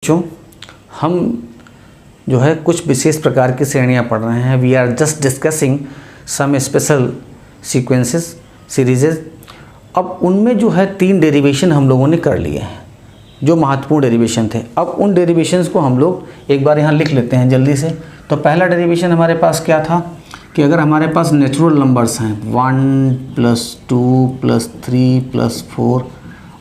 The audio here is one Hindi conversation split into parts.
बच्चों, हम जो है कुछ विशेष प्रकार की श्रेणियाँ पढ़ रहे हैं। We are just discussing some special sequences series. अब उनमें जो है 3 डेरिवेशन हम लोगों ने कर लिए हैं जो महत्वपूर्ण डेरिवेशन थे। अब उन डेरिवेशंस को हम लोग एक बार यहाँ लिख लेते हैं जल्दी से। तो पहला डेरिवेशन हमारे पास क्या था कि अगर हमारे पास नेचुरल नंबर्स हैं 1 + 2 + 3 + 4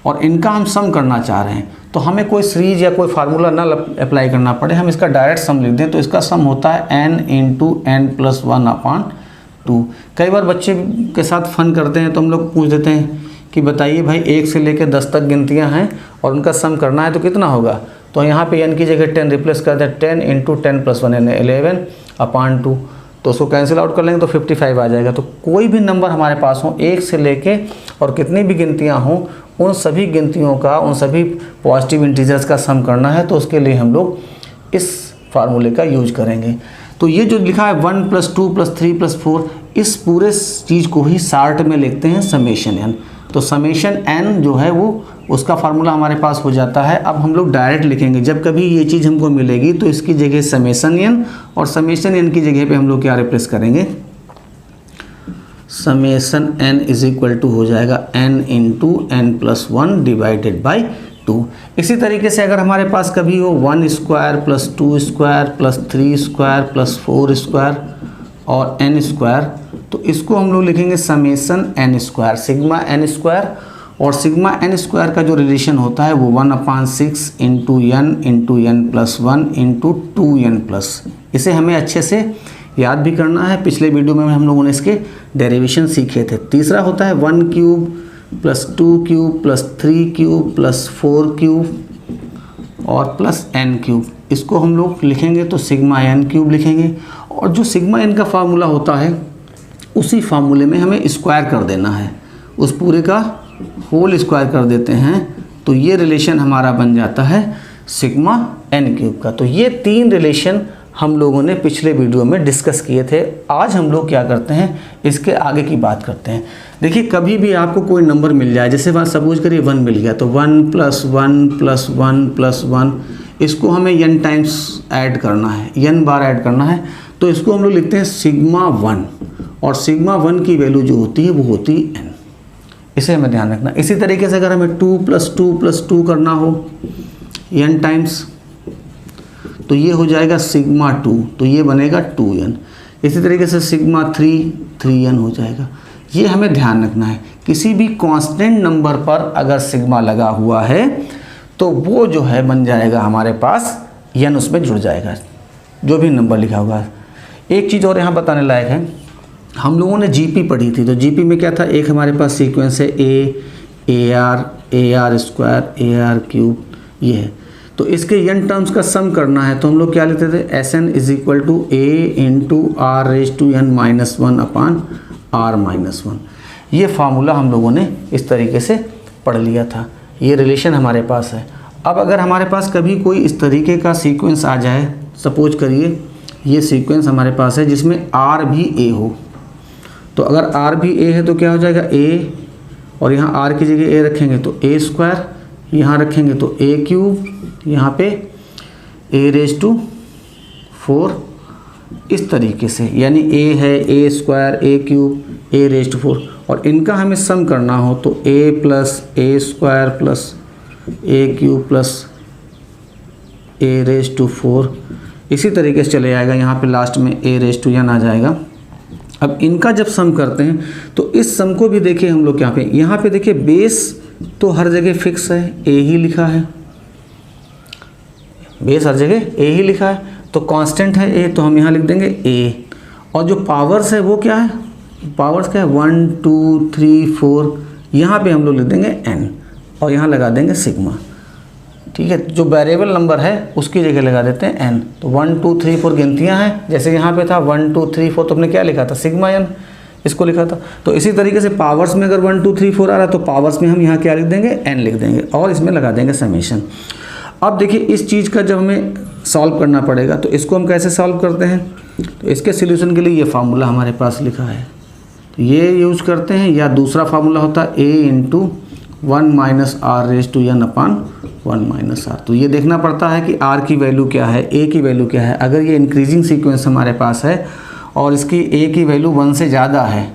और इनका हम सम करना चाह रहे हैं तो हमें कोई सीरीज या कोई फार्मूला ना अप्लाई करना पड़े, हम इसका डायरेक्ट सम लिख दें। तो इसका सम होता है n × n + 1/2। कई बार बच्चे के साथ फन करते हैं तो हम लोग पूछ देते हैं कि बताइए भाई 1 से लेकर 10 तक गिनतियां हैं और उनका सम करना है तो कितना होगा। तो यहाँ पे n की जगह 10 रिप्लेस कर दें, 10 × 10 + 1 यानी 11/2। तो उसको कैंसिल आउट कर लेंगे तो 55 आ जाएगा। तो कोई भी नंबर हमारे पास हो 1 से लेके और कितनी भी गिनतियां हों उन सभी गिनतियों का, उन सभी पॉजिटिव इंटीजर्स का सम करना है। तो उसके लिए हम लोग इस फार्मूले का यूज करेंगे। तो ये जो लिखा है 1 + 2 + 3 + 4, इस पूरे चीज़ को ही शार्ट में लिखते हैं समेशन n। तो समेशन n जो है वो उसका फार्मूला हमारे पास हो जाता है। अब हम लोग डायरेक्ट लिखेंगे, जब कभी ये चीज़ हमको मिलेगी तो इसकी जगह समेशन n और समेशन n की जगह पे हम लोग क्या रिप्लेस करेंगे, समेशन n = हो जाएगा n × n + 1 / 2। इसी तरीके से अगर हमारे पास कभी हो 1² + 2² + 3² + 4² और n², तो इसको हम लोग लिखेंगे समेशन n², सिग्मा n²। और सिग्मा n² का जो रिलेशन होता है वो 1/6 × n × n + 1 × 2n+। इसे हमें अच्छे से याद भी करना है। पिछले वीडियो में हम लोगों ने इसके डेरिवेशन सीखे थे। तीसरा होता है 1³ + 2³ + 3³ + 4³ और +n³। इसको हम लोग लिखेंगे तो सिग्मा n³ लिखेंगे। और जो सिग्मा n का फार्मूला होता है उसी फार्मूले में हमें स्क्वायर कर देना है, उस पूरे का होल स्क्वायर कर देते हैं। तो ये रिलेशन हमारा बन जाता है सिग्मा n³ का। तो ये 3 रिलेशन हम लोगों ने पिछले वीडियो में डिस्कस किए थे। आज हम लोग क्या करते हैं, इसके आगे की बात करते हैं। देखिए, कभी भी आपको कोई नंबर मिल जाए, जैसे बात सपोज करिए 1 मिल गया, तो 1 + 1 + 1 + 1, इसको हमें n टाइम्स ऐड करना है, n बार ऐड करना है। तो इसको हम लोग लिखते हैं सिग्मा 1 और सिग्मा 1 की वैल्यू जो होती है वो होती है n। इसे हमें ध्यान रखना। इसी तरीके से अगर हमें 2 + 2 + 2 करना हो n टाइम्स, तो ये हो जाएगा सिग्मा 2, तो ये बनेगा 2n। इसी तरीके से सिग्मा 3n हो जाएगा। ये हमें ध्यान रखना है, किसी भी कांस्टेंट नंबर पर अगर सिग्मा लगा हुआ है तो वो जो है बन जाएगा हमारे पास n, उसमें जुड़ जाएगा जो भी नंबर लिखा होगा। एक चीज़ और यहाँ बताने लायक है, हम लोगों ने जीपी पढ़ी थी। तो जीपी में क्या था, एक हमारे पास सीक्वेंस है AR², AR3, ये है। तो इसके n टर्म्स का सम करना है तो हम लोग क्या लेते थे, Sn = A × r⁻1/r⁻1। ये फार्मूला हम लोगों ने इस तरीके से पढ़ लिया था। ये रिलेशन हमारे पास है। अब अगर हमारे पास कभी कोई इस तरीके का सीक्वेंस आ जाए, सपोज करिए ये सीक्वेंस हमारे पास है जिसमें r भी a हो, तो अगर r भी a है तो क्या हो जाएगा a, और यहाँ r की जगह a रखेंगे तो a², यहाँ रखेंगे तो a³, यहाँ पे a⁴, इस तरीके से, यानी a है a² a³ a⁴। और इनका हमें सम करना हो तो a + a² + a³ a⁴, इसी तरीके से चले जाएगा। यहाँ पे लास्ट में a⁻n आ जाएगा। अब इनका जब सम करते हैं तो इस सम को भी देखिए हम लोग यहाँ पे देखिए बेस तो हर जगह फिक्स है, a ही लिखा है, बेस हर जगह a ही लिखा है। तो कांस्टेंट है a, तो हम यहाँ लिख देंगे a। और जो पावर्स है वो क्या है, पावर्स क्या है 1 2 3 4, यहाँ पे हम लोग लिख देंगे n और यहाँ लगा देंगे सिग्मा। ठीक है, जो वेरिएबल नंबर है उसकी जगह लगा देते हैं n। तो 1 2 3 4 गिनतियाँ हैं, जैसे यहाँ पे था 1 2 3 4, तो हमने क्या लिखा था, सिग्मा n, इसको लिखा था। तो इसी तरीके से पावर्स में अगर 1 2 3 4 आ रहा है तो पावर्स में हम यहाँ क्या लिख देंगे, n लिख देंगे और इसमें लगा देंगे समेशन। अब देखिए, इस चीज़ का जब हमें सॉल्व करना पड़ेगा तो इसको हम कैसे सॉल्व करते हैं, तो इसके सोल्यूशन के लिए ये फार्मूला हमारे पास लिखा है, तो ये यूज़ करते हैं। या दूसरा फार्मूला होता है a × 1 minus r raise to n upon 1 minus r. तो ये देखना पड़ता है कि आर की वैल्यू क्या है, ए की वैल्यू क्या है। अगर ये इंक्रीजिंग सीक्वेंस हमारे पास है और इसकी ए की वैल्यू 1 से ज़्यादा है,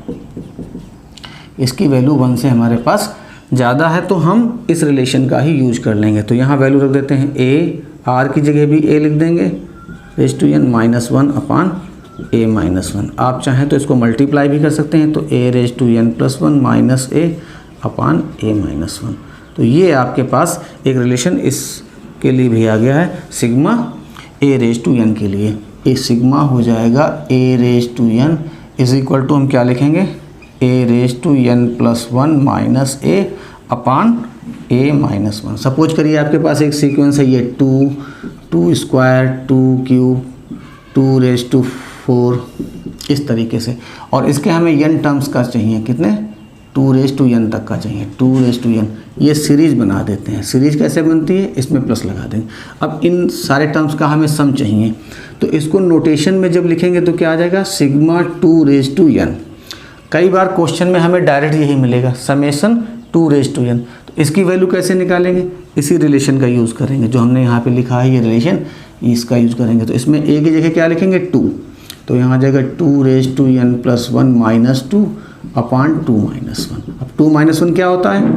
इसकी वैल्यू 1 से हमारे पास ज़्यादा है, तो हम इस रिलेशन का ही यूज कर लेंगे। तो यहाँ वैल्यू रख देते हैं ए, आर की जगह भी ए लिख देंगे, raise to n minus 1 upon a minus 1। आप चाहें तो इसको मल्टीप्लाई भी कर सकते हैं, तो a raise to n plus 1 minus a upon a minus 1। तो ये आपके पास एक रिलेशन इसके लिए भी आ गया है, sigma a raise to n के लिए। ए सिग्मा हो जाएगा a raise to n is equal to, हम क्या लिखेंगे, a raise to n plus 1 minus a upon a minus 1। Suppose करिए आपके पास एक सीक्वेंस है ये 2 स्क्वायर 2 क्यूब 2 रेज टू 4 इस तरीके से, और इसके हमें n टर्म्स का चाहिए, कितने, 2 रेज टू n तक का चाहिए, 2 रेज टू n। ये सीरीज बना देते हैं। सीरीज कैसे बनती है, इसमें प्लस लगा देंगे। अब इन सारे टर्म्स का हमें सम चाहिए, तो इसको नोटेशन में जब लिखेंगे तो क्या आ जाएगा, सिग्मा 2 रेज टू n। कई बार क्वेश्चन में हमें डायरेक्ट यही मिलेगा, समेशन 2 रेज टू n। तो इसकी वैल्यू कैसे निकालेंगे, इसी रिलेशन का यूज़ करेंगे जो हमने यहाँ पे लिखा है, ये रिलेशन, इसका यूज़ करेंगे। तो इसमें a की जगह क्या लिखेंगे, 2, तो यहाँ आ जाएगा 2 raise to n plus 1 minus 2 upon 2 minus 1। अब 2 माइनस 1 क्या होता है,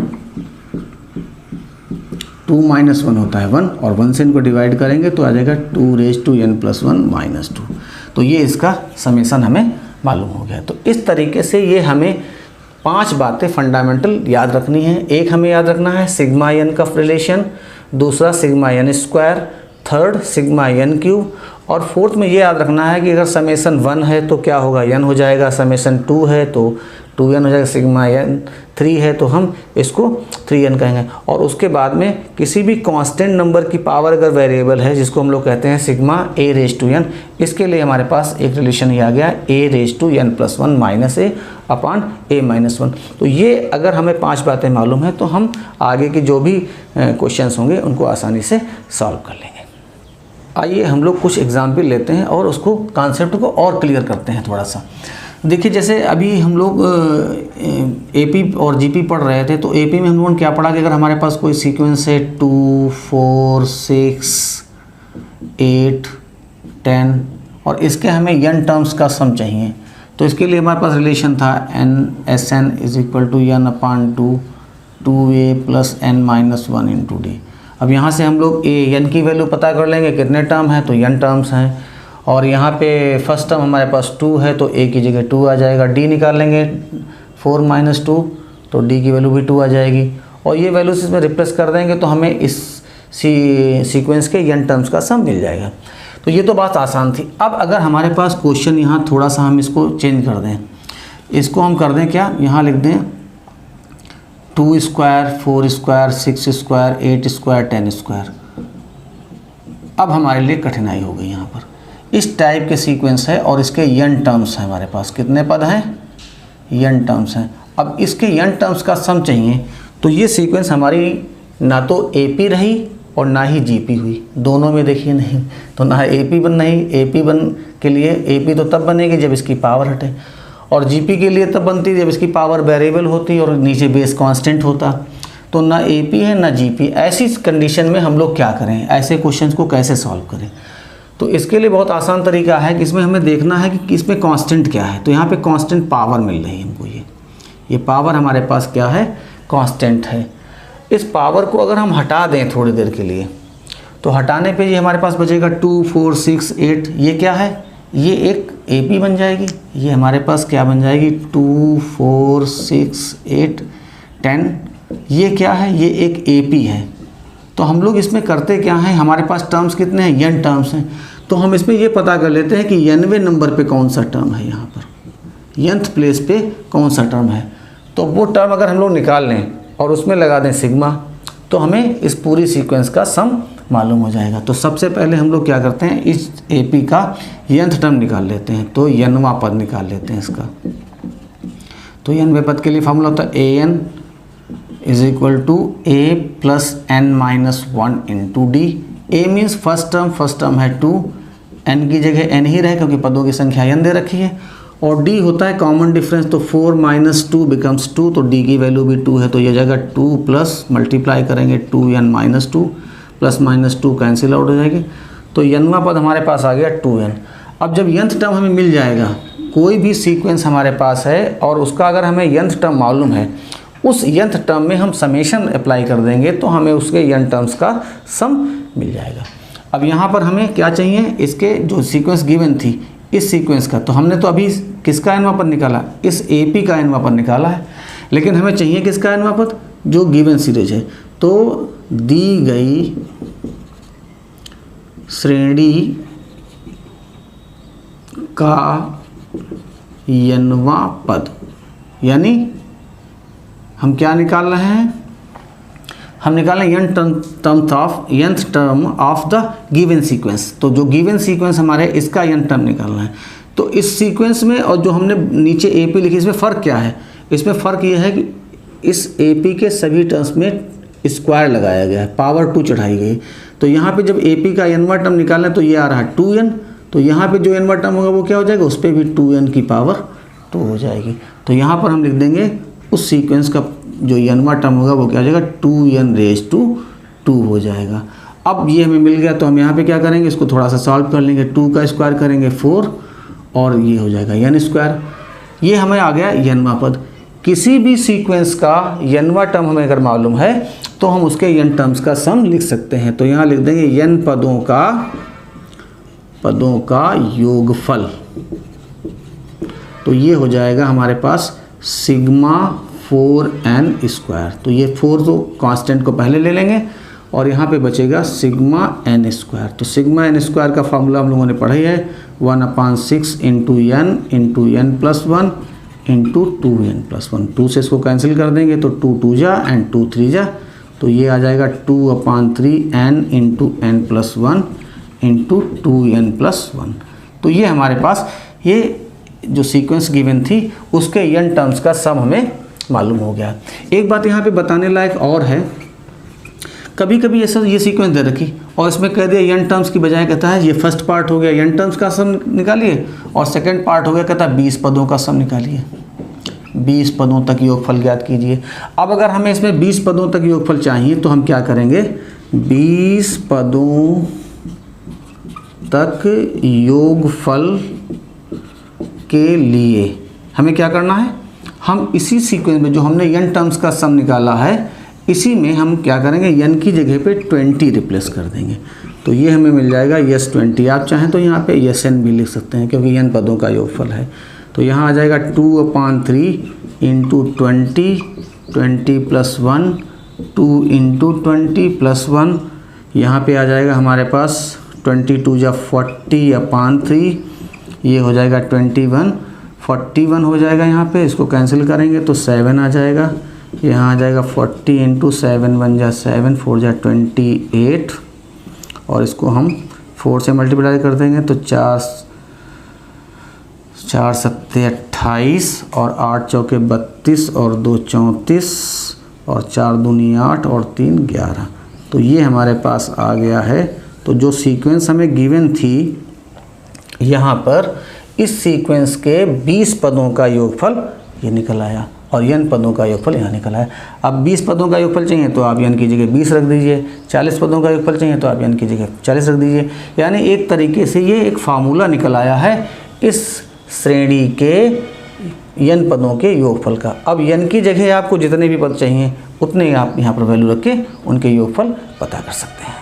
2 माइनस 1 होता है 1, और 1 से इनको डिवाइड करेंगे तो आ जाएगा 2 raise to n plus 1 minus 2। तो ये इसका समेशन हमें मालूम हो गया। तो इस तरीके से ये हमें 5 बातें फंडामेंटल याद रखनी है। एक हमें याद रखना है सिग्मा एन का रिलेशन, दूसरा sigma n square, third sigma n cube, और फोर्थ में ये याद रखना है कि अगर समेशन 1 है तो क्या होगा, n हो जाएगा, समेशन 2 है तो 2n हो जाएगा, सिग्मा n 3 है तो हम इसको 3n कहेंगे। और उसके बाद में किसी भी कांस्टेंट नंबर की पावर अगर वेरिएबल है, जिसको हम लोग कहते हैं sigma a raise to n, इसके लिए हमारे पास एक रिलेशन ही आ गया, a raise to n plus 1 minus a upon a minus 1। तो ये अगर हमें 5 बातें मालूम है तो हम आगे के जो भी क्वेश्चंस होंगे उनको आसानी से सॉल्व कर लेंगे। आइए हम लोग कुछ एग्जाम्पल लेते हैं और उसको कॉन्सेप्ट को और क्लियर करते हैं थोड़ा सा। देखिए, जैसे अभी हम लोग एपी और जीपी पढ़ रहे थे, तो एपी में हम लोगों ने क्या पढ़ा कि अगर हमारे पास कोई सीक्वेंस है 2 4 6 8 10 और इसके हमें n टर्म्स का सम चाहिए, तो इसके लिए हमारे पास रिलेशन था n Sn is equal to n upon 2a plus n minus 1 into d. अब यहाँ से हम लोग n की वैल्यू पता कर लेंगे, कितने टर्म हैं, तो n टर्म्स हैं, और यहाँ पे फर्स्ट टर्म हमारे पास 2 है तो a की जगह 2 आ जाएगा। d निकाल लेंगे 4 माइनस 2, तो d की वैल्यू भी 2 आ जाएगी, और ये वैल्यूज इसमें रिप्लेस कर देंगे तो हमें इस सीक्वेंस के n टर्म्स का सम मिल जाएगा। तो ये तो बात आसान थी। अब अगर हमारे पास क्वेश्चन यहाँ थोड़ा सा हम इसको चेंज कर दें, इसको हम कर दें क्या, यहाँ लिख दें 2 square 4 square 6 square 8 square 10 square. अब हमारे लिए कठिनाई हो गई। यहाँ पर इस टाइप के सीक्वेंस है और इसके n टर्म्स हैं, हमारे पास कितने पद हैं, n टर्म्स हैं। अब इसके n टर्म्स का सम चाहिए, तो ये सीक्वेंस हमारी ना तो AP रही और ना ही GP हुई, दोनों में देखिए नहीं, तो ना AP बन नहीं, AP बन के लिए AP तो तब बनेगी जब इसकी पावर हटे, और GP के लिए तब बनती जब इसकी पावर वेरिएबल होती और नीचे बेस कांस्टेंट होता। तो ना AP है ना GP। ऐसी कंडीशन में हम लोग क्या करें, ऐसे क्वेश्चंस को कैसे सॉल्व करें, तो इसके लिए बहुत आसान तरीका है कि इसमें हमें देखना है कि इसमें कांस्टेंट क्या है। तो यहाँ पे कांस्टेंट पावर मिल रही है हमको, ये पावर हमारे पास क्या है, कांस्टेंट है। इस पावर को अगर हम हटा दें थोड़ी देर के लिए, तो हटाने पे ये हमारे पास बचेगा 2 4 6 8, ये क्या है, ये एक AP बन जाएगी, ये हमारे पास क्या बन जाएगी 2 4 6 8 10, ये क्या है, ये एक AP है। तो हम लोग इसमें करते क्या हैं, हमारे पास टर्म्स कितने हैं, n टर्म्स हैं, तो हम इसमें ये पता कर लेते हैं कि nवें नंबर पे कौन सा टर्म है, यहाँ पर nth प्लेस पे कौन सा टर्म है। तो वो टर्म अगर हम लोग निकाल लें और उसमें लगा दें सिग्मा, तो हमें इस पूरी सीक्वेंस का सम मालूम हो जाएगा। तो सबसे पहले हम लोग क्या करते हैं, इस AP का nth टर्म निकाल लेते हैं, तो nवां पद निकाल लेते हैं इसका। तो nवें पद के लिए फॉर्मूला होता है an is equal to a plus n minus 1 into d. a means first term है 2, n की जगह n ही रहे क्योंकि पदों की संख्या n दे रखी है, और d होता है कॉमन डिफरेंस, तो 4 माइनस 2 बिकम्स 2, तो d की वैल्यू भी 2 है, तो ये जाएगा 2 प्लस मल्टीप्लाई करेंगे 2n minus 2, plus minus 2 cancel out हो जाएगी, तो nवां पद हमारे पास आ गया 2n। अब जब nth टर्म हमें मिल जाएगा, कोई भी सीक्वेंस हमारे पास है और उसका अगर हमें nth टर्म मालूम है, उस nth टर्म में हम समेशन अप्लाई कर देंगे तो हमें उसके n टर्म्स का सम मिल जाएगा। अब यहाँ पर हमें क्या चाहिए, इसके जो सीक्वेंस गिवन थी इस सीक्वेंस का, तो हमने तो अभी किसका nवां पद निकाला, इस AP का nवां पद निकाला है, लेकिन हमें चाहिए किसका nवां पद, जो गिवन सीरीज है। तो दी गई श्रेणी का nवां पद, यानी हम क्या निकाल रहे हैं, हम निकाल रहे हैं nth term of the given sequence. तो जो गिवन सीक्वेंस हमारे इसका n टर्म निकालना है। तो इस सीक्वेंस में और जो हमने नीचे AP लिखी, इसमें फ़र्क क्या है, इसमें फ़र्क ये है कि इस AP के सभी टर्म्स में स्क्वायर लगाया गया है, पावर 2 चढ़ाई गई। तो यहाँ पे जब AP का nवां टर्म निकालना है तो ये आ रहा है 2n, तो यहाँ पे जो nवां टर्म होगा वो क्या हो जाएगा, उस पर भी 2n की पावर 2 हो जाएगी। तो यहाँ पर हम लिख देंगे उस सीक्वेंस का जो nवां टर्म होगा वो क्या हो जाएगा, 2n रेज टू 2 हो जाएगा। अब ये हमें मिल गया, तो हम यहाँ पे क्या करेंगे, इसको थोड़ा सा सॉल्व कर लेंगे, 2 का स्क्वायर करेंगे 4 और ये हो जाएगा n स्क्वायर। ये हमें आ गया nवां पद। किसी भी सीक्वेंस का nवां टर्म हमें अगर मालूम है तो हम उसके n टर्म्स का सम लिख सकते हैं। तो यहाँ लिख देंगे n पदों का योगफल, तो ये हो जाएगा हमारे पास सिग्मा 4n स्क्वायर। तो ये 4 तो कांस्टेंट को पहले ले लेंगे और यहाँ पे बचेगा सिग्मा n स्क्वायर। तो सिग्मा n स्क्वायर का फार्मूला हम लोगों ने पढ़ा ही है, 1/6 into n plus 1 into 2n plus 1। 2 से इसको कैंसिल कर देंगे तो 2 2 जा एंड 2 3 जा, तो ये आ जाएगा 2/3 n into n plus 1 into 2n plus 1। तो ये हमारे पास ये जो सीक्वेंस गिवन थी उसके n टर्म्स का सम हमें मालूम हो गया। एक बात यहाँ पे बताने लायक और है, कभी कभी ऐसा ये सीक्वेंस दे रखी और इसमें कह दिया n टर्म्स की बजाय कहता है ये फर्स्ट पार्ट हो गया n टर्म्स का सम निकालिए और सेकंड पार्ट हो गया कहता है 20 पदों का सम निकालिए, 20 पदों तक योगफल ज्ञात कीजिए। अब अगर हमें इसमें 20 पदों तक योगफल चाहिए तो हम क्या करेंगे, 20 पदों तक योगफल के लिए हमें क्या करना है, हम इसी सीक्वेंस में जो हमने n टर्म्स का सम निकाला है इसी में हम क्या करेंगे, n की जगह पे 20 रिप्लेस कर देंगे। तो ये हमें मिल जाएगा यस 20। आप चाहें तो यहाँ पे यस n भी लिख सकते हैं क्योंकि n पदों का योगफल है। तो यहाँ आ जाएगा 2/3 इंटू 20 प्लस 1, 2 इंटू 20 प्लस 1, यहाँ पे आ जाएगा हमारे पास 22 जा 40/3, ये हो जाएगा 41 हो जाएगा। यहाँ पे इसको कैंसिल करेंगे तो 7 आ जाएगा, यहाँ आ जाएगा 40 इंटू 7 1 जा 7, 4 जा 28 और इसको हम 4 से मल्टीप्लाई कर देंगे तो 4 7 28 और 8 चौके 32 और 2 34 और 4 दूनी 8 और 3 11। तो ये हमारे पास आ गया है। तो जो सीक्वेंस हमें गिवन थी यहाँ पर, इस सीक्वेंस के 20 पदों का योगफल ये निकल आया और n पदों का योगफल यहाँ निकल आया। अब 20 पदों का योगफल चाहिए तो आप n की जगह 20 रख दीजिए, 40 पदों का योगफल चाहिए तो आप n की जगह 40 रख दीजिए। यानी एक तरीके से ये एक फार्मूला निकल आया है इस श्रेणी के n पदों के योगफल का। अब n की जगह आपको जितने भी पद चाहिए उतने आप यहाँ पर वैल्यू रख के उनके योगफल पता कर सकते हैं।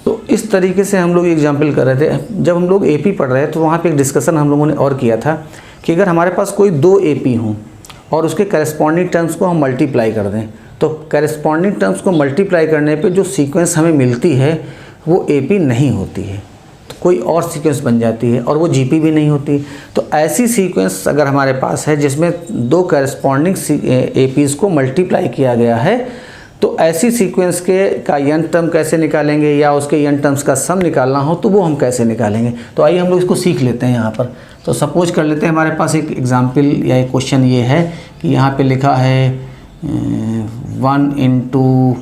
तो इस तरीके से हम लोग एग्जाम्पल कर रहे थे। जब हम लोग AP पढ़ रहे थे तो वहाँ पे एक डिस्कशन हम लोगों ने और किया था कि अगर हमारे पास कोई 2 AP हों और उसके करस्पॉन्डिंग टर्म्स को हम मल्टीप्लाई कर दें, तो करस्पॉन्डिंग टर्म्स को मल्टीप्लाई करने पे जो सीक्वेंस हमें मिलती है वो AP नहीं होती है, तो कोई और सीक्वेंस बन जाती है और वो GP भी नहीं होती। तो ऐसी सीक्वेंस अगर हमारे पास है जिसमें 2 करस्पॉन्डिंग APs को मल्टीप्लाई किया गया है, तो ऐसी सीक्वेंस के का n टर्म कैसे निकालेंगे या उसके n टर्म्स का सम निकालना हो तो वो हम कैसे निकालेंगे। तो आइए हम लोग इसको सीख लेते हैं यहाँ पर। तो सपोज कर लेते हैं हमारे पास एक एग्जाम्पल या एक क्वेश्चन ये है कि यहाँ पे लिखा है 1 into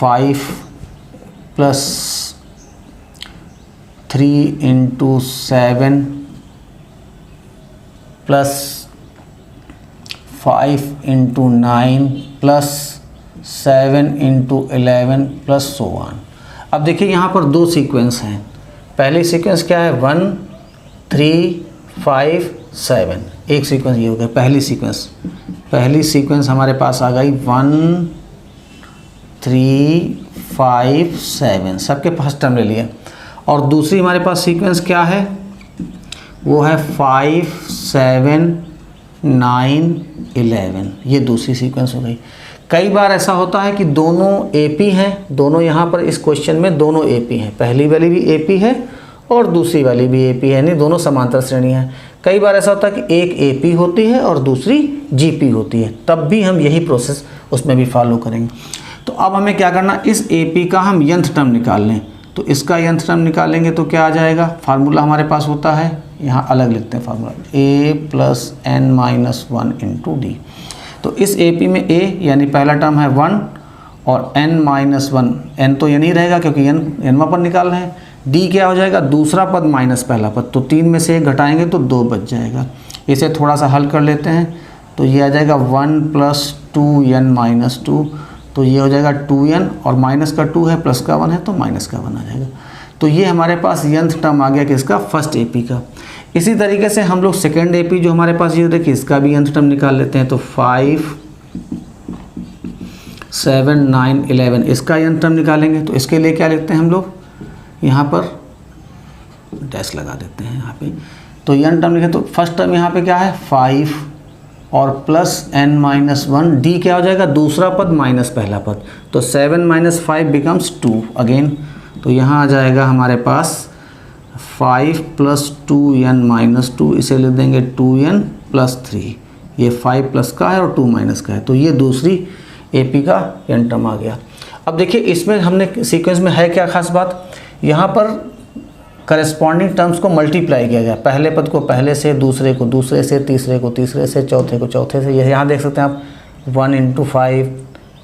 5 plus 3 into 7 plus 5 into 9 plus 7 into 11 plus so on. अब देखिए यहाँ पर दो सीक्वेंस हैं। पहली सीक्वेंस क्या है 1 3 5 7, एक सीक्वेंस ये हो गया पहली सीक्वेंस हमारे पास आ गई 1 3 5 7, सबके फर्स्ट टर्म ले लिया। और दूसरी हमारे पास सीक्वेंस क्या है, वो है 5 7 9 11, ये दूसरी सीक्वेंस हो गई। कई बार ऐसा होता है कि दोनों एपी हैं, दोनों यहाँ पर इस क्वेश्चन में दोनों एपी हैं, पहली वाली भी एपी है और दूसरी वाली भी एपी है, यानी दोनों समांतर श्रेणी हैं। कई बार ऐसा होता है कि एक एपी होती है और दूसरी जीपी होती है, तब भी हम यही प्रोसेस उसमें भी फॉलो करेंगे। तो अब हमें क्या करना, इस एपी का हम यंथ टर्म निकाल लें। तो इसका यंथ टर्म निकालेंगे तो क्या आ जाएगा, फार्मूला हमारे पास होता है, यहाँ अलग लिखते हैं formula, a plus n minus 1 into D. तो इस AP में a यानी पहला टर्म है 1 और n माइनस 1, n तो ये नहीं रहेगा क्योंकि nवां पद निकाल रहे हैं। d क्या हो जाएगा, दूसरा पद माइनस पहला पद, तो 3 में से 1 घटाएंगे तो 2 बच जाएगा। इसे थोड़ा सा हल कर लेते हैं तो ये आ जाएगा 1 प्लस 2n माइनस 2, तो ये हो जाएगा 2n और माइनस का 2 है प्लस का 1 है तो माइनस का 1 आ जाएगा। तो ये हमारे पास यंथ टर्म आ गया किसका, फर्स्ट AP का। इसी तरीके से हम लोग सेकेंड AP जो हमारे पास ये देखिए इसका भी यंथ टर्म निकाल लेते हैं। तो 5 7 9 11 इसका यंथ टर्म निकालेंगे। तो इसके लिए क्या लिखते हैं हम लोग, यहाँ पर डैश लगा देते हैं यहाँ पे। तो यंथ टर्म लिखे तो फर्स्ट टर्म यहाँ पे क्या है 5 और प्लस n माइनस 1, डी क्या हो जाएगा, दूसरा पद माइनस पहला पद, तो 7 माइनस 5 बिकम्स 2 अगेन। तो यहाँ आ जाएगा हमारे पास 5 प्लस 2n माइनस 2, इसे लिख देंगे 2n प्लस 3, ये 5 प्लस का है और 2 माइनस का है। तो ये दूसरी AP का यंथ टर्म आ गया। अब देखिए इसमें हमने सीक्वेंस में है क्या खास बात, यहाँ पर करस्पॉन्डिंग टर्म्स को मल्टीप्लाई किया गया, पहले पद को पहले से, दूसरे को दूसरे से, तीसरे को तीसरे से, चौथे को चौथे से। ये यहाँ देख सकते हैं आप 1 इंटू 5,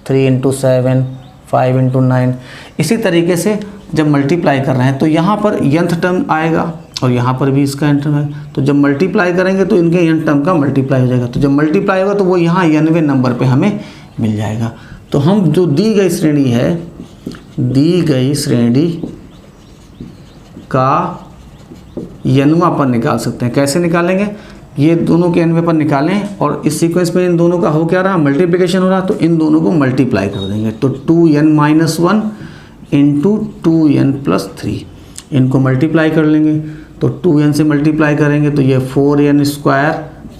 3 इंटू 7, 5 इंटू 9। इसी तरीके से जब मल्टीप्लाई कर रहे हैं तो यहाँ पर यंथ टर्म आएगा और यहाँ पर भी इसका यंथ टर्म है। तो जब मल्टीप्लाई करेंगे तो इनके यंथ टर्म का मल्टीप्लाई हो जाएगा। तो जब मल्टीप्लाई होगा तो वो यहाँ 90वें नंबर पे हमें मिल जाएगा। तो हम जो दी गई श्रेणी है, दी गई श्रेणी का यनवा पद निकाल सकते हैं। कैसे निकालेंगे, ये दोनों के n पर निकालें और इस सीक्वेंस में इन दोनों का हो क्या रहा, मल्टीप्लिकेशन हो रहा, तो इन दोनों को मल्टीप्लाई कर देंगे। तो 2n minus 1 into 2n plus 3, इनको मल्टीप्लाई कर लेंगे। तो 2n से मल्टीप्लाई करेंगे तो ये 4n square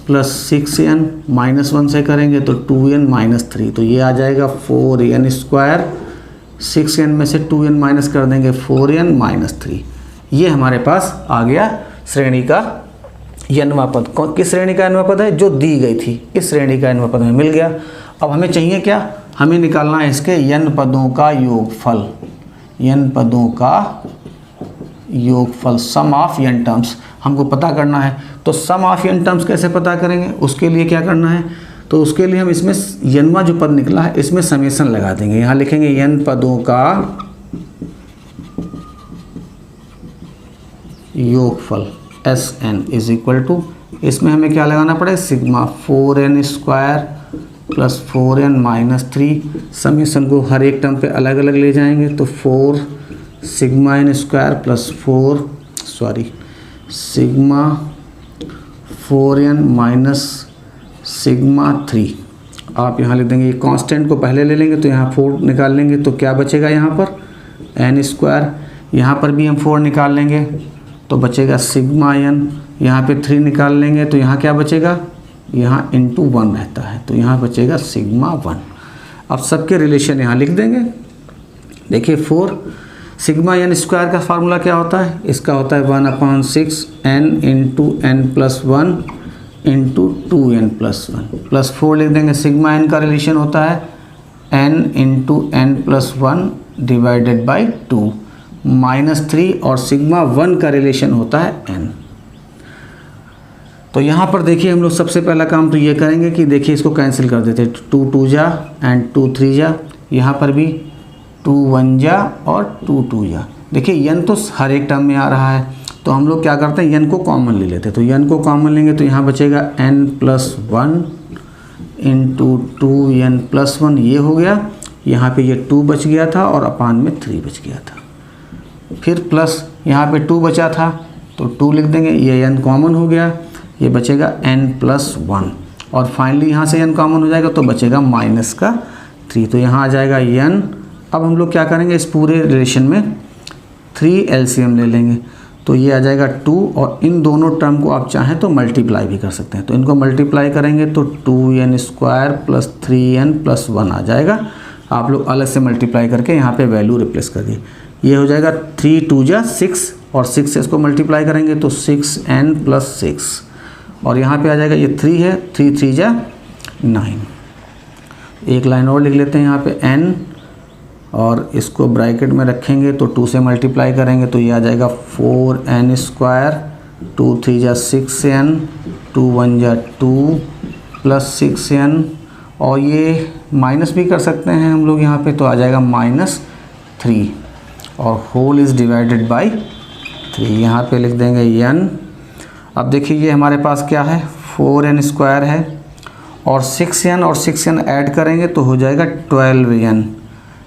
plus 6n minus 1 से करेंगे तो 2n माइनस 3, तो ये आ जाएगा 4n स्क्वायर, 6n में से 2n माइनस कर देंगे 4n माइनस 3। ये हमारे पास आ गया श्रेणी का यनवा पद। किस श्रेणी का यनवा पद है, जो दी गई थी, इस श्रेणी का यनवा पद हमें मिल गया। अब हमें चाहिए क्या, हमें निकालना है इसके यन पदों का योगफल, यन पदों का योगफल, सम ऑफ यन टर्म्स हमको पता करना है। तो सम ऑफ यन टर्म्स कैसे पता करेंगे, उसके लिए क्या करना है, तो उसके लिए हम इसमें यनवा जो पद निकला है इसमें समेसन लगा देंगे। यहाँ लिखेंगे यन पदों का योगफल Sn इज इक्वल टू, इसमें हमें क्या लगाना पड़ेगा, sigma 4n square plus 4n minus 3। Summation को हर एक टर्म पे अलग अलग ले जाएंगे तो 4 sigma n square plus sigma 4n minus sigma 3। आप यहाँ लिख देंगे, ये कांस्टेंट को पहले ले लेंगे तो यहाँ 4 निकाल लेंगे तो क्या बचेगा, यहाँ पर n स्क्वायर, यहाँ पर भी हम 4 निकाल लेंगे तो बचेगा सिग्मा n, यहाँ पे 3 निकाल लेंगे तो यहाँ क्या बचेगा, यहाँ इंटू 1 रहता है तो यहाँ बचेगा सिग्मा 1। अब सबके रिलेशन यहाँ लिख देंगे। देखिए 4 सिग्मा n स्क्वायर का फार्मूला क्या होता है, इसका होता है 1/6 n into n plus 1 into 2n plus 1 plus 4 लिख देंगे। सिग्मा n का रिलेशन होता है n into n plus 1 divided by 2 minus 3 और सिग्मा 1 का रिलेशन होता है n। तो यहाँ पर देखिए हम लोग सबसे पहला काम तो ये करेंगे कि देखिए इसको कैंसिल कर देते हैं, 2 2 जा एंड 2 3 जा, यहाँ पर भी 2 1 जा और 2 2 जा। देखिए n तो हर एक टर्म में आ रहा है तो तो हम लोग क्या करते हैं, n को कॉमन ले लेते हैं। तो n को कॉमन लेंगे तो यहाँ बचेगा n+1 इंटू 2n+1, ये हो गया। यहाँ पे ये 2 बच गया था और अपान में 3 बच गया था। फिर प्लस यहाँ पे 2 बचा था तो 2 लिख देंगे, ये n कॉमन हो गया, ये बचेगा n+1 और फाइनली यहाँ से n कॉमन हो जाएगा तो बचेगा -3। तो यहाँ आ जाएगा n। अब हम लोग क्या करेंगे, इस पूरे रिलेशन में 3 एलसीएम ले लेंगे तो ये आ जाएगा 2 और इन दोनों टर्म को आप चाहें तो मल्टीप्लाई भी कर सकते हैं। तो इनको मल्टीप्लाई करेंगे तो 2n² + 3n+1 आ जाएगा। आप लोग अलग से मल्टीप्लाई करके यहाँ पे वैल्यू रिप्लेस कर दिए, ये हो जाएगा 3 2 जा 6 और 6 से इसको मल्टीप्लाई करेंगे तो 6n+6 और यहाँ पे आ जाएगा, ये 3 है, 3 3 जा 9। एक लाइन और लिख लेते हैं यहाँ पे n और इसको ब्रैकेट में रखेंगे तो 2 से मल्टीप्लाई करेंगे तो ये आ जाएगा 4n², 2 3 जा 6n, 2 1 जा 2 + 6n और ये माइनस भी कर सकते हैं हम लोग यहाँ पे, तो आ जाएगा -3 और होल इज़ डिवाइडेड बाय 3। यहाँ पे लिख देंगे n। अब देखिए ये हमारे पास क्या है, 4n² है और 6n और 6n ऐड करेंगे तो हो जाएगा 12n।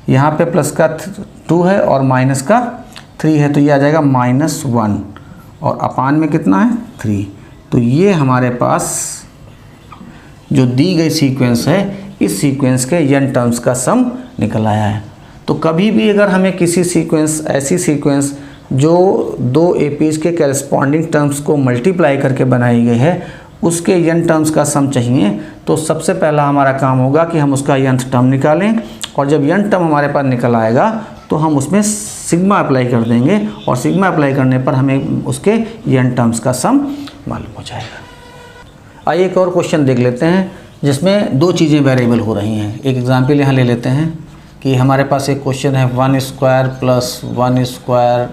यहाँ पे प्लस का 2 है और माइनस का 3 है तो ये आ जाएगा -1 और अपान में कितना है 3। तो ये हमारे पास जो दी गई सीक्वेंस है, इस सीक्वेंस के n टर्म्स का सम निकल आया है। तो कभी भी अगर हमें किसी सीक्वेंस, ऐसी सीक्वेंस जो 2 एपीज के करेस्पॉन्डिंग टर्म्स को मल्टीप्लाई करके बनाई गई है, उसके n टर्म्स का सम चाहिए तो सबसे पहला हमारा काम होगा कि हम उसका nth टर्म निकालें और जब n टर्म हमारे पास निकल आएगा तो हम उसमें सिग्मा अप्लाई कर देंगे और सिग्मा अप्लाई करने पर हमें उसके n टर्म्स का सम मालूम हो जाएगा। आइए एक और क्वेश्चन देख लेते हैं जिसमें 2 चीज़ें वेरिएबल हो रही हैं। एक एग्जाम्पल यहाँ ले लेते हैं कि हमारे पास एक क्वेश्चन है 1² + 1²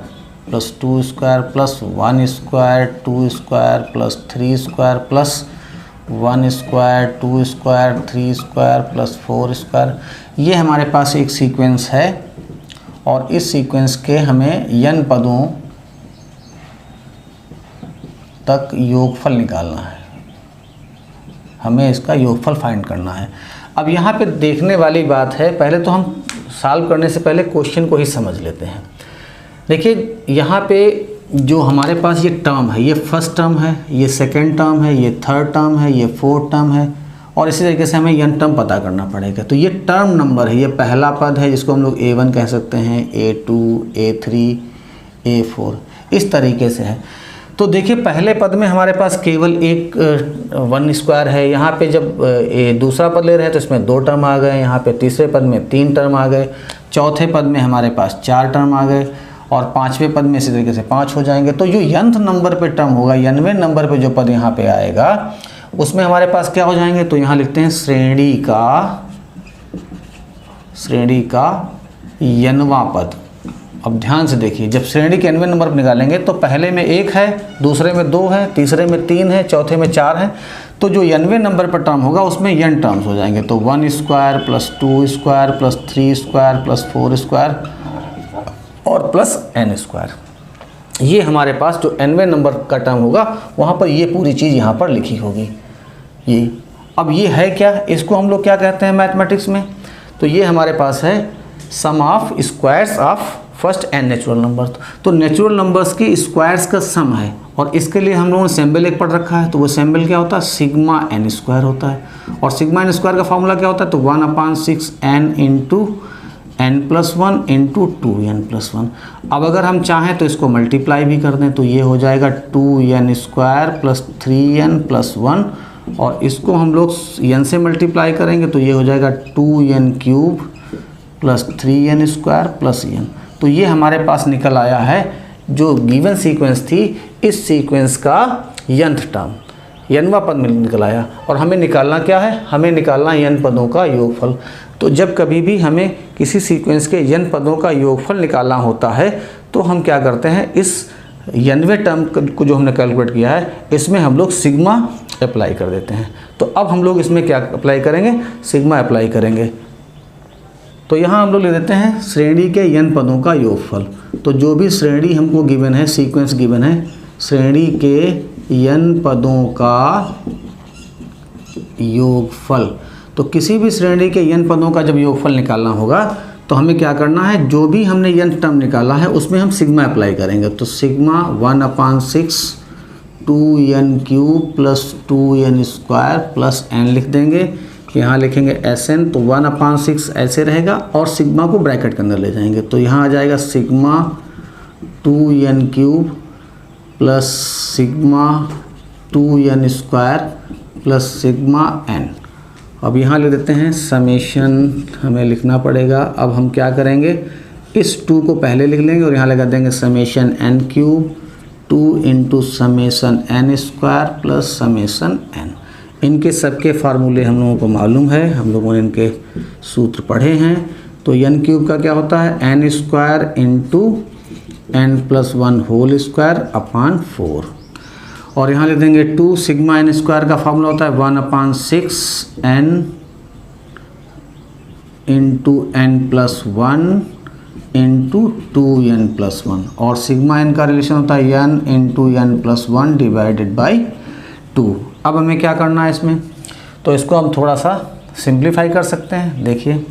+ 2² + 1² 2² + 3² + 1², 2², 3² + 4²। ये हमारे पास एक सीक्वेंस है और इस सीक्वेंस के हमें n पदों तक योगफल निकालना है, हमें इसका योगफल फाइंड करना है। अब यहाँ पे देखने वाली बात है, पहले तो हम सॉल्व करने से पहले क्वेश्चन को ही समझ लेते हैं। देखिए यहाँ पे जो हमारे पास ये टर्म है, ये फर्स्ट टर्म है, ये सेकंड टर्म है, ये थर्ड टर्म है, ये फोर्थ टर्म है और इसी तरीके से हमें n टर्म पता करना पड़ेगा। तो ये टर्म नंबर है, ये पहला पद है जिसको हम लोग a1 कह सकते हैं, a2, a3, a4, इस तरीके से है। तो देखिए पहले पद में हमारे पास केवल एक 1² है। यहाँ पे जब दूसरा पद ले रहे हैं तो इसमें 2 टर्म आ गए, यहाँ पे तीसरे पद में 3 टर्म आ गए, चौथे पद में हमारे पास 4 टर्म आ गए और पाँचवें पद में इसी तरीके से 5 हो जाएंगे। तो जो nth नंबर पे टर्म होगा, 90वें नंबर पे जो पद यहाँ पे आएगा उसमें हमारे पास क्या हो जाएंगे, तो यहाँ लिखते हैं श्रेणी का nवां पद। अब ध्यान से देखिए, जब श्रेणी के nवें नंबर पर निकालेंगे तो पहले में 1 है, दूसरे में 2 है, तीसरे में 3 है, चौथे में 4 है। तो जो nवें नंबर पर टर्म होगा उसमें n टर्म्स हो जाएंगे। तो 1² + 2² + 3² + 4² और +n²। ये हमारे पास जो nवें नंबर का टर्म होगा वहाँ पर ये पूरी चीज़ यहाँ पर लिखी होगी। ये अब ये है क्या, इसको हम लोग क्या कहते हैं मैथमेटिक्स में, तो ये हमारे पास है sum of squares of first n natural number. तो नेचुरल नंबर्स के स्क्वायर्स का सम है और इसके लिए हम लोगों ने सिंबल एक पढ़ रखा है। तो वो सिंबल क्या होता है, सिग्मा n² होता है और सिग्मा n² का फॉर्मूला क्या होता है, तो 1/6n × n+1 × 2n+1। अब अगर हम चाहें तो इसको मल्टीप्लाई भी कर दें तो ये हो जाएगा 2n² + 3n+1 और इसको हम लोग n से मल्टीप्लाई करेंगे तो ये हो जाएगा 2n³ + 3n² + n। तो ये हमारे पास निकल आया है जो गिवन सीक्वेंस थी, इस सीक्वेंस का nth टर्म, nवां पद में निकल आया। और हमें निकालना क्या है, हमें निकालना n पदों का योगफल। तो जब कभी भी हमें किसी सीक्वेंस के n पदों का योगफल निकालना होता है तो हम क्या करते हैं, इस nवें टर्म को जो हमने कैलकुलेट किया है इसमें हम लोग सिग्मा अप्लाई कर देते हैं। तो अब हम लोग इसमें क्या अप्लाई करेंगे, सिग्मा अप्लाई करेंगे। तो यहाँ हम लोग ले देते हैं श्रेणी के n पदों का योगफल। तो जो भी श्रेणी हमको गिवन है, सीक्वेंस गिवन है, श्रेणी के n पदों का योगफल। तो किसी भी श्रेणी के n पदों का जब योगफल निकालना होगा तो हमें क्या करना है, जो भी हमने n टर्म निकाला है उसमें हम सिग्मा अप्लाई करेंगे। तो sigma 1/6 2n³ plus 2n² plus n लिख देंगे। यहाँ लिखेंगे Sn, तो 1/6 ऐसे रहेगा और सिग्मा को ब्रैकेट के अंदर ले जाएंगे। तो यहाँ आ जाएगा sigma 2n³ plus sigma 2n² plus sigma n। अब यहाँ ले देते हैं समेशन, हमें लिखना पड़ेगा। अब हम क्या करेंगे, इस 2 को पहले लिख लेंगे और यहाँ लगा देंगे summation n³ 2 into summation n² plus summation n। इनके सबके फार्मूले हम लोगों को मालूम है, हम लोगों ने इनके सूत्र पढ़े हैं। तो n³ का क्या होता है, n² into n+1 whole square upon 4। और यहाँ लिख देंगे 2 सिग्मा n² का फार्मूला होता है 1/6 n into n+1 into 2n+1। और सिग्मा n का रिलेशन होता है n into n+1 divided by 2। अब हमें क्या करना है इसमें, तो इसको हम थोड़ा सा सिंप्लीफाई कर सकते हैं। देखिए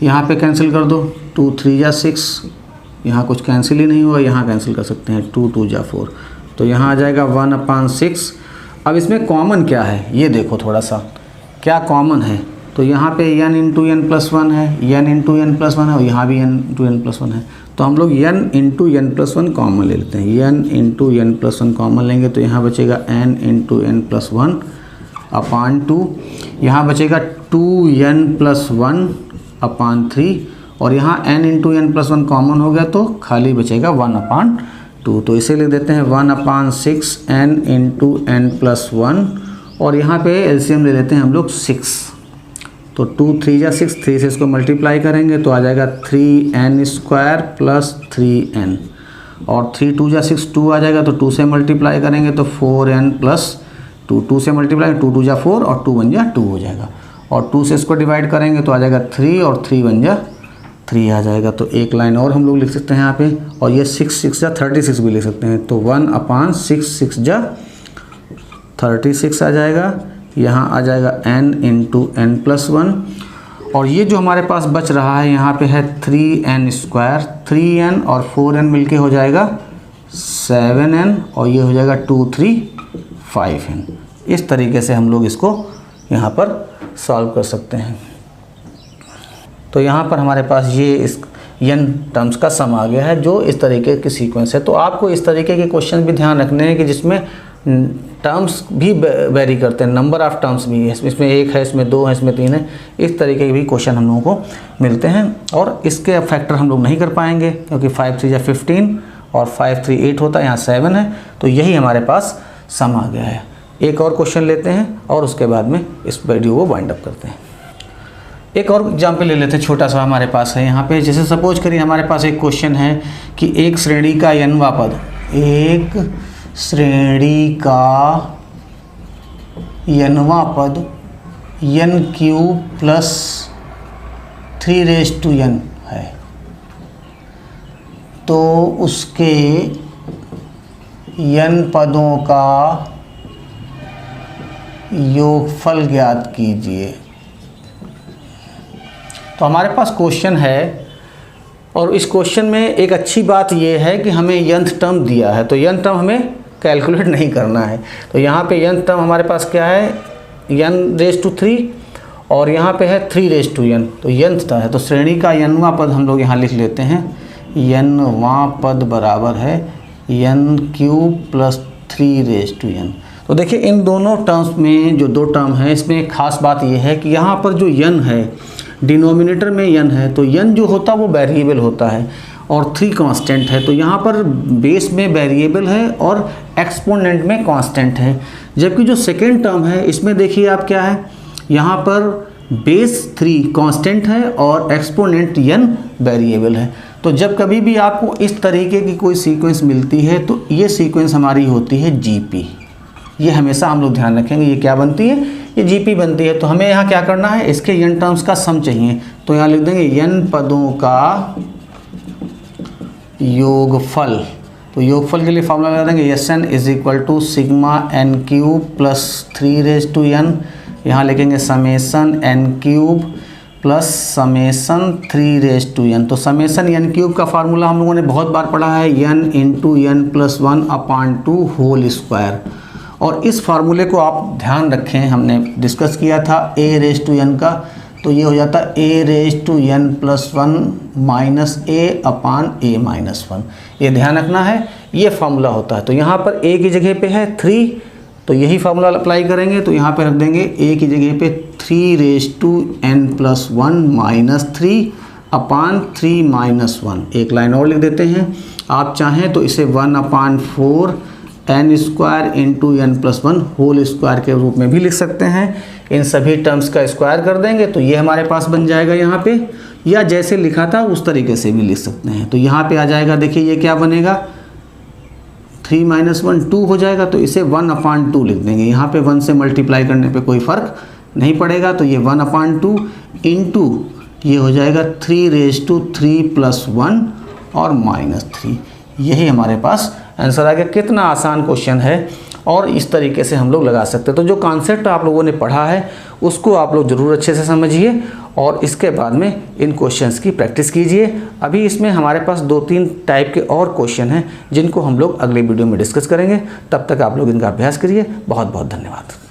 यहाँ पे कैंसिल कर दो, 2 3 जा 6, यहाँ कुछ कैंसिल ही नहीं हुआ, यहाँ कैंसिल कर सकते हैं, 2 2 जा 4। तो यहाँ आ जाएगा 1/6। अब इसमें कॉमन क्या है ये देखो थोड़ा सा, क्या कॉमन है। तो यहाँ पे n इंटू n+1 है, n इंटू n+1 है और यहाँ भी n इंटू n+1 है। तो हम लोग n इंटू n+1 कॉमन ले लेते हैं। n इंटू n+1 कॉमन लेंगे तो यहाँ बचेगा n इंटू n+1 अपान 2। यहाँ बचेगा 2n+1 अपान 3 और यहाँ n इंटू n+1 कॉमन हो गया तो खाली बचेगा 1/2। तो इसे लिख देते हैं 1/6 n इंटू n+1 और यहाँ पे एलसीएम ले लेते हैं हम लोग 6। तो 2 3 जा 6, 3 से इसको मल्टीप्लाई करेंगे तो आ जाएगा 3n² प्लस 3n और 3 2 जा 6, 2 आ जाएगा। तो 2 से मल्टीप्लाई करेंगे तो 4n प्लस 2, 2 से मल्टीप्लाई 2 2 जा 4 और 2 1 जा 2 हो जाएगा। और 2 से इसको डिवाइड करेंगे तो आ जाएगा 3 और 3 1 जा 3 आ जाएगा। तो एक लाइन और हम लोग लिख सकते हैं यहाँ पे, और ये 6 6 जा 36 भी लिख सकते हैं। तो 1/6 6 जा 36 आ जाएगा। यहाँ आ जाएगा n इंटू n+1 और ये जो हमारे पास बच रहा है यहाँ पे है 3n², 3n और 4n मिलके हो जाएगा 7n और ये हो जाएगा 2 3 5n। इस तरीके से हम लोग इसको यहाँ पर सॉल्व कर सकते हैं। तो यहाँ पर हमारे पास ये इस n टर्म्स का सम आ गया है जो इस तरीके की सीक्वेंस है। तो आपको इस तरीके के क्वेश्चन भी ध्यान रखने हैं कि जिसमें टर्म्स भी वेरी करते हैं, नंबर ऑफ़ टर्म्स भी है, इसमें 1 है, इसमें 2 है, इसमें 3 है। इस तरीके के भी क्वेश्चन हम लोगों को मिलते हैं और इसके फैक्टर हम लोग नहीं कर पाएंगे क्योंकि 5 3 जा 15 और 5 3 8 होता है, यहाँ 7 है। तो यही हमारे पास सम आ गया है। एक और क्वेश्चन लेते हैं और उसके बाद में इस वीडियो को वाइंड अप करते हैं। एक और एग्जाम्पल ले लेते हैं, छोटा सा हमारे पास है यहाँ पे। जैसे सपोज करिए हमारे पास एक क्वेश्चन है कि एक श्रेणी का n वां पद, एक श्रेणी का n वां पद n³ प्लस 3n है। तो उसके n पदों का योगफल ज्ञात कीजिए। तो हमारे पास क्वेश्चन है और इस क्वेश्चन में एक अच्छी बात यह है कि हमें nth टर्म दिया है, तो n टर्म हमें कैलकुलेट नहीं करना है। तो यहाँ पे n टर्म हमारे पास क्या है, n⁻³ और यहाँ पे है 3n। तो nth टर्म है, तो श्रेणी का n वां पद हम लोग यहाँ लिख लेते हैं। n वां पद बराबर है n³ प्लस 3n। तो देखिए इन दोनों टर्म्स में जो दो टर्म है इसमें एक खास बात यह है कि यहाँ पर जो n है डिनोमिनेटर में n है, तो n जो होता है वो वेरिएबल होता है और 3 कांस्टेंट है। तो यहाँ पर बेस में वेरिएबल है और एक्सपोनेंट में कांस्टेंट है। जबकि जो सेकेंड टर्म है इसमें देखिए आप क्या है, यहाँ पर बेस 3 कांस्टेंट है और एक्सपोनेंट n वेरिएबल है। तो जब कभी भी आपको इस तरीके की कोई सीक्वेंस मिलती है तो ये सीक्वेंस हमारी होती है GP। ये हमेशा हम लोग ध्यान रखेंगे, ये क्या बनती है, ये GP बनती है। तो हमें यहाँ क्या करना है, इसके n टर्म्स का सम चाहिए। तो यहाँ लिख देंगे n पदों का योगफल, तो योगफल के लिए फॉर्मूला लगा देंगे S n is equal to sigma n cube plus 3 यहाँ लिखेंगे summation n cube plus summation 3 तो समेसन एन क्यूब का फार्मूला हम लोगों ने बहुत बार पढ़ा है n into n plus 1/2 whole square. और इस फार्मूले को आप ध्यान रखें, हमने डिस्कस किया था a⁻n का, तो ये हो जाता है a⁻n+1 माइनस a/a-1। ये ध्यान रखना है, ये फार्मूला होता है। तो यहाँ पर a की जगह पे है 3, तो यही फार्मूला अप्लाई करेंगे। तो यहाँ पे रख देंगे a की जगह पे 3n+1 माइनस 3/3 -1। एक लाइन और लिख देते हैं। आप चाहें तो इसे 1/4 n² into n+1 whole square के रूप में भी लिख सकते हैं। इन सभी टर्म्स का स्क्वायर कर देंगे तो ये हमारे पास बन जाएगा यहाँ पे, या जैसे लिखा था उस तरीके से भी लिख सकते हैं। तो यहाँ पे आ जाएगा, देखिए ये क्या बनेगा, 3 - 1 2 हो जाएगा, तो इसे 1/2 लिख देंगे। यहाँ पे 1 से मल्टीप्लाई करने पे कोई फ़र्क नहीं पड़ेगा, तो ये 1/2 इंटू ये हो जाएगा 3⁻³ और -3। यही हमारे पास आंसर आ गया। कितना आसान क्वेश्चन है और इस तरीके से हम लोग लगा सकते हैं। तो जो कॉन्सेप्ट आप लोगों ने पढ़ा है उसको आप लोग ज़रूर अच्छे से समझिए और इसके बाद में इन क्वेश्चंस की प्रैक्टिस कीजिए। अभी इसमें हमारे पास 2-3 टाइप के और क्वेश्चन हैं जिनको हम लोग अगले वीडियो में डिस्कस करेंगे। तब तक आप लोग इनका अभ्यास करिए। बहुत बहुत धन्यवाद।